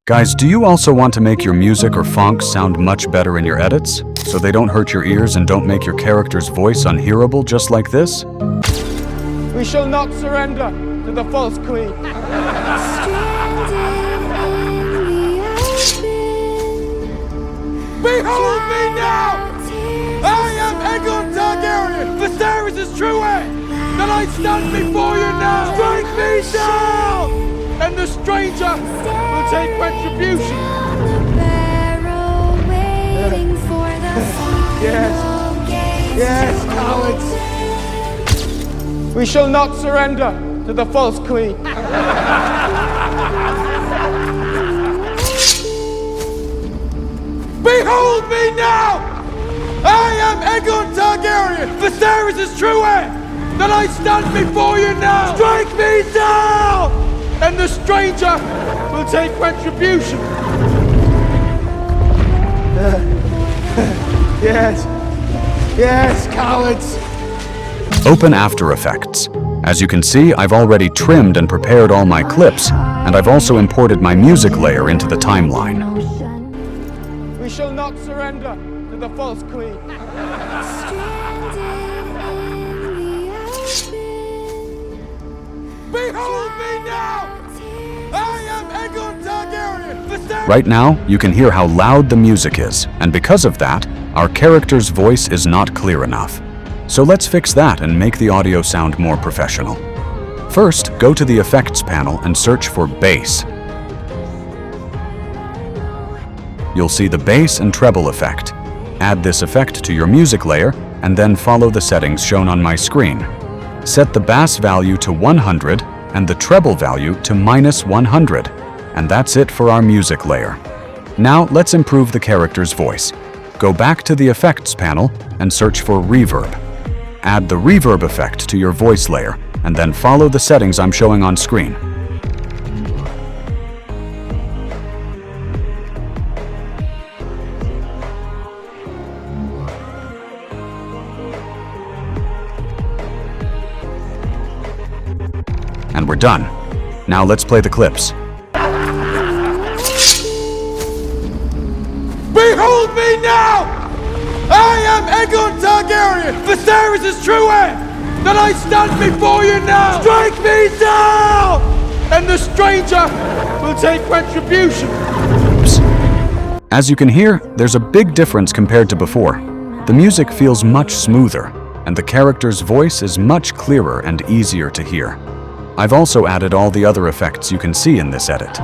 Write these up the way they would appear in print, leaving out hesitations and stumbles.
Guys, do you also want to make your music or fonts sound much better in your edits, so they don't hurt your ears and don't make your character's voice unhearable just like this? We shall not surrender to the false queen. Behold me now! I am Aegon Targaryen, Viserys' true heir, and I stand before you now! Strike me down! And the stranger will take retribution. Yes, cowards. We shall not surrender to the false queen. Behold me now! I am Aegon Targaryen, Viserys' true heir, and I stand before you now! Strike me down! And the stranger will take retribution. Yes, cowards. Open After Effects. As you can see, I've already trimmed and prepared all my clips, and I've also imported my music layer into the timeline. We shall not surrender to the false queen. Behold me now! I am Aegon Targaryen! Right now, you can hear how loud the music is, and because of that, our character's voice is not clear enough. So let's fix that and make the audio sound more professional. First, go to the Effects panel and search for Bass. You'll see the bass and treble effect. Add this effect to your music layer, and then follow the settings shown on my screen. Set the bass value to 100 and the treble value to -100. And that's it for our music layer. Now let's improve the character's voice. Go back to the Effects panel and search for Reverb. Add the Reverb effect to your voice layer, and then follow the settings I'm showing on screen. And we're done. Now let's play the clips. Behold me now! I am Aegon Targaryen, Viserys' true heir, and I stand before you now! Strike me down! And the stranger will take retribution. As you can hear, there's a big difference compared to before. The music feels much smoother, and the character's voice is much clearer and easier to hear. I've also added all the other effects you can see in this edit.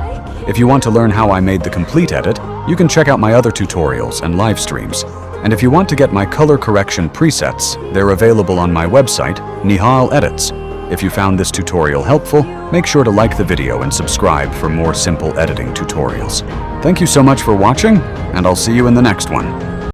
If you want to learn how I made the complete edit, you can check out my other tutorials and live streams. And if you want to get my color correction presets, they're available on my website, Nihaal Edits. If you found this tutorial helpful, make sure to like the video and subscribe for more simple editing tutorials. Thank you so much for watching, and I'll see you in the next one.